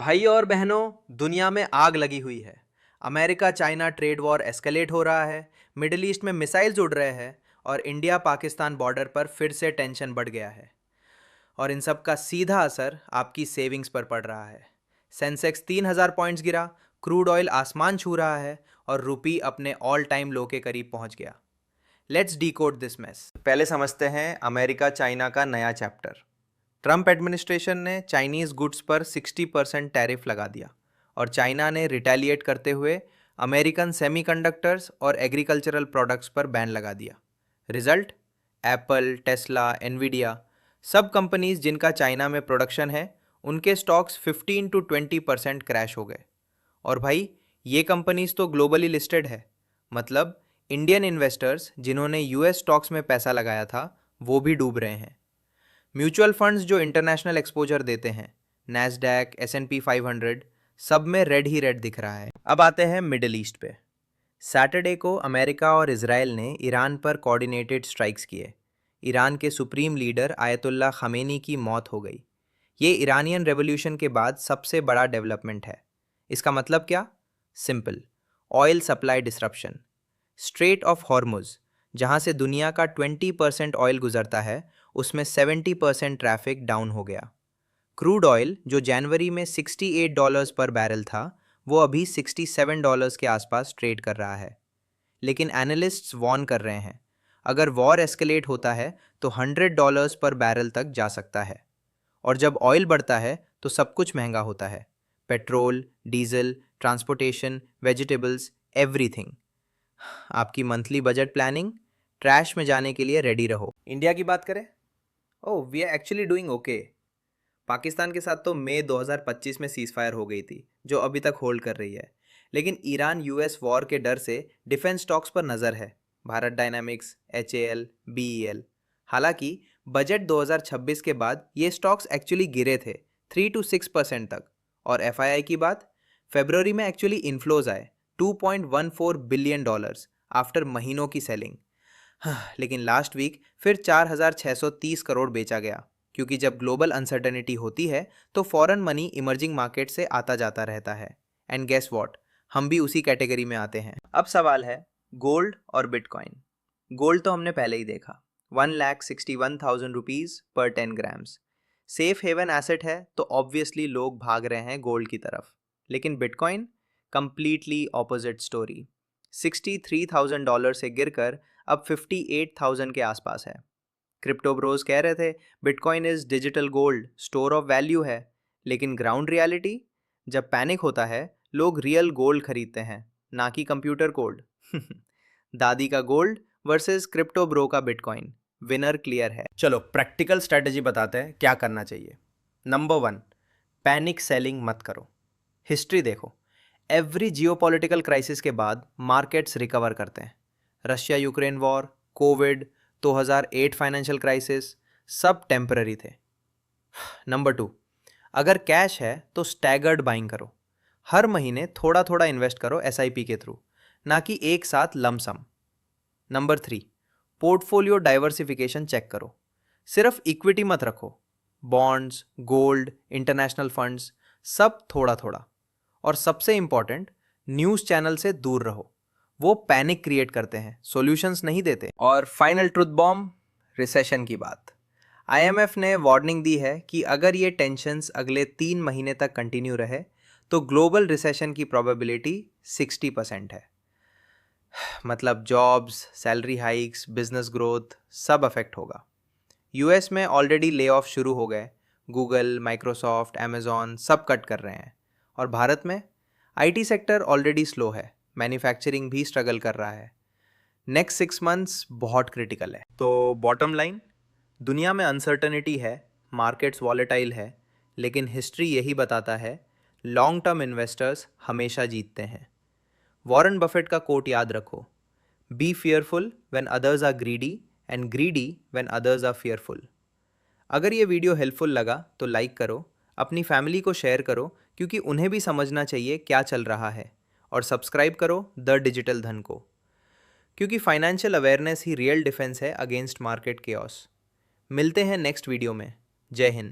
भाई और बहनों, दुनिया में आग लगी हुई है। America China trade war escalate हो रहा है, मिडिल ईस्ट में मिसाइल्स उड़ रहे हैं और इंडिया पाकिस्तान बॉर्डर पर फिर से टेंशन बढ़ गया है। और इन सब का सीधा असर आपकी सेविंग्स पर पड़ रहा है। सेंसेक्स 3,000 पॉइंट्स गिरा, क्रूड ऑयल आसमान छू रहा है और रुपी अपने ऑल टाइम लो के करीब पहुंच गया। Let's decode this mess. पहले समझते हैं अमेरिका चाइना का नया चैप्टर। ट्रंप एडमिनिस्ट्रेशन ने चाइनीज़ गुड्स पर 60% टैरिफ लगा दिया और चाइना ने रिटेलिएट करते हुए अमेरिकन सेमीकंडक्टर्स और एग्रीकल्चरल प्रोडक्ट्स पर बैन लगा दिया। रिजल्ट, एप्पल, टेस्ला, एनवीडिया, सब कंपनीज जिनका चाइना में प्रोडक्शन है, उनके स्टॉक्स 15 to 20% क्रैश हो गए। और भाई, ये कंपनीज तो ग्लोबली लिस्टेड है, मतलब इंडियन इन्वेस्टर्स जिन्होंने यूएस स्टॉक्स में पैसा लगाया था वो भी डूब रहे हैं। म्यूचुअल फंड्स जो इंटरनेशनल एक्सपोजर देते हैं, नैस्डैक, S&P 500, सब में रेड ही रेड दिख रहा है। अब आते हैं मिडिल ईस्ट पे। सैटरडे को अमेरिका और इजराइल ने ईरान पर कोऑर्डिनेटेड स्ट्राइक्स किए। ईरान के सुप्रीम लीडर आयतुल्ला खमेनी की मौत हो गई। ये ईरानियन रेवोल्यूशन के बाद सबसे बड़ा डेवलपमेंट है। इसका मतलब क्या? Simple, oil supply disruption. Straight of Hormuz, जहाँ से दुनिया का 20% ऑयल गुजरता है, उसमें 70% ट्रैफिक डाउन हो गया। क्रूड ऑयल जो जनवरी में $68 पर बैरल था, वो अभी $67 के आसपास ट्रेड कर रहा है। लेकिन एनालिस्ट्स वार्न कर रहे हैं, अगर वॉर एस्केलेट होता है तो $100 पर बैरल तक जा सकता है। और जब ऑयल बढ़ता है तो सब कुछ महंगा होता है, petrol, diesel, transportation, vegetables, everything. आपकी मंथली बजट प्लानिंग ट्रैश में जाने के लिए रेडी रहो। इंडिया की बात करें, oh we are actually doing okay. Pakistan के साथ तो मई 2025 में सीज फायर हो गई थी, जो अभी तक होल्ड कर रही है। लेकिन ईरान यूएस वॉर के डर से डिफेंस स्टॉक्स पर नज़र है, भारत डायनामिक्स, HAL, BEL। हालांकि बजट 2026 के बाद ये स्टॉक्स एक्चुअली गिरे थे 3 to 6% तक। और FII की बात, फरवरी में एक्चुअली इन्फ्लोज आए $2.14 बिलियन आफ्टर महीनों की सेलिंग। लेकिन लास्ट वीक फिर 4,630 करोड़ बेचा गया, क्योंकि जब ग्लोबल अनसर्टेनिटी होती है तो फॉरेन मनी इमर्जिंग मार्केट से आता जाता रहता है। एंड गेस व्हाट, हम भी उसी कैटेगरी में आते हैं। अब सवाल है गोल्ड और बिटकॉइन। गोल्ड तो हमने पहले ही देखा, 1,61,000 रुपीज़ पर 10 ग्राम्स। सेफ हेवन एसेट है तो ऑब्वियसली लोग भाग रहे हैं गोल्ड की तरफ। लेकिन बिटकॉइन, कंप्लीटली ऑपोजिट स्टोरी। $63,000 से गिरकर अब 58,000 के आसपास है। क्रिप्टो ब्रोज कह रहे थे bitcoin is digital gold, store of value है। लेकिन ग्राउंड रियलिटी, जब पैनिक होता है लोग रियल गोल्ड खरीदते हैं, ना कि कंप्यूटर कोड। दादी का गोल्ड वर्सेस क्रिप्टो ब्रो का बिटकॉइन, विनर क्लियर है। चलो प्रैक्टिकल स्ट्रेटजी बताते हैं क्या करना चाहिए। नंबर 1, पैनिक सेलिंग मत करो। हिस्ट्री देखो, एवरी जियोपॉलिटिकल क्राइसिस के बाद मार्केट्स रिकवर करते हैं। Russia Ukraine war, Covid, 2008 financial crisis, सब टेम्पररी थे। नंबर 2, अगर कैश है तो स्टैगर्ड बाइंग करो। हर महीने थोड़ा थोड़ा इन्वेस्ट करो SIP के थ्रू, ना कि एक साथ lump sum. Number 3, portfolio diversification check करो। सिर्फ इक्विटी मत रखो, बॉन्ड्स, गोल्ड, इंटरनेशनल फंड्स, सब थोड़ा थोड़ा। और सबसे इंपॉर्टेंट, न्यूज़ चैनल से दूर रहो, वो पैनिक क्रिएट करते हैं, सॉल्यूशंस नहीं देते। और फाइनल ट्रुथ बॉम्ब, रिसेशन की बात। IMF ने वार्निंग दी है कि अगर ये टेंशन्स अगले 3 महीने तक कंटिन्यू रहे तो ग्लोबल रिसेशन की प्रोबेबिलिटी 60% है। मतलब jobs, salary hikes, business growth सब अफेक्ट होगा। US में ऑलरेडी ले ऑफ शुरू हो गए, गूगल, माइक्रोसॉफ्ट, अमेजॉन सब कट कर रहे हैं। और भारत में IT सेक्टर ऑलरेडी स्लो है, मैन्युफैक्चरिंग भी स्ट्रगल कर रहा है। नेक्स्ट 6 मंथ्स बहुत क्रिटिकल है। तो बॉटम लाइन, दुनिया में अनसर्टनिटी है, मार्केट्स वॉलेटाइल है, लेकिन हिस्ट्री यही बताता है लॉन्ग टर्म इन्वेस्टर्स हमेशा जीतते हैं। वॉरेन बफेट का कोट याद रखो, be fearful when others are greedy and greedy when others are fearful. अगर ये वीडियो हेल्पफुल लगा तो लाइक करो, अपनी फैमिली को शेयर करो, क्योंकि उन्हें भी समझना चाहिए क्या चल रहा है। और सब्सक्राइब करो द डिजिटल धन को, क्योंकि फाइनेंशियल अवेयरनेस ही रियल डिफेंस है अगेंस्ट मार्केट केओस। मिलते हैं नेक्स्ट वीडियो में। जय हिंद।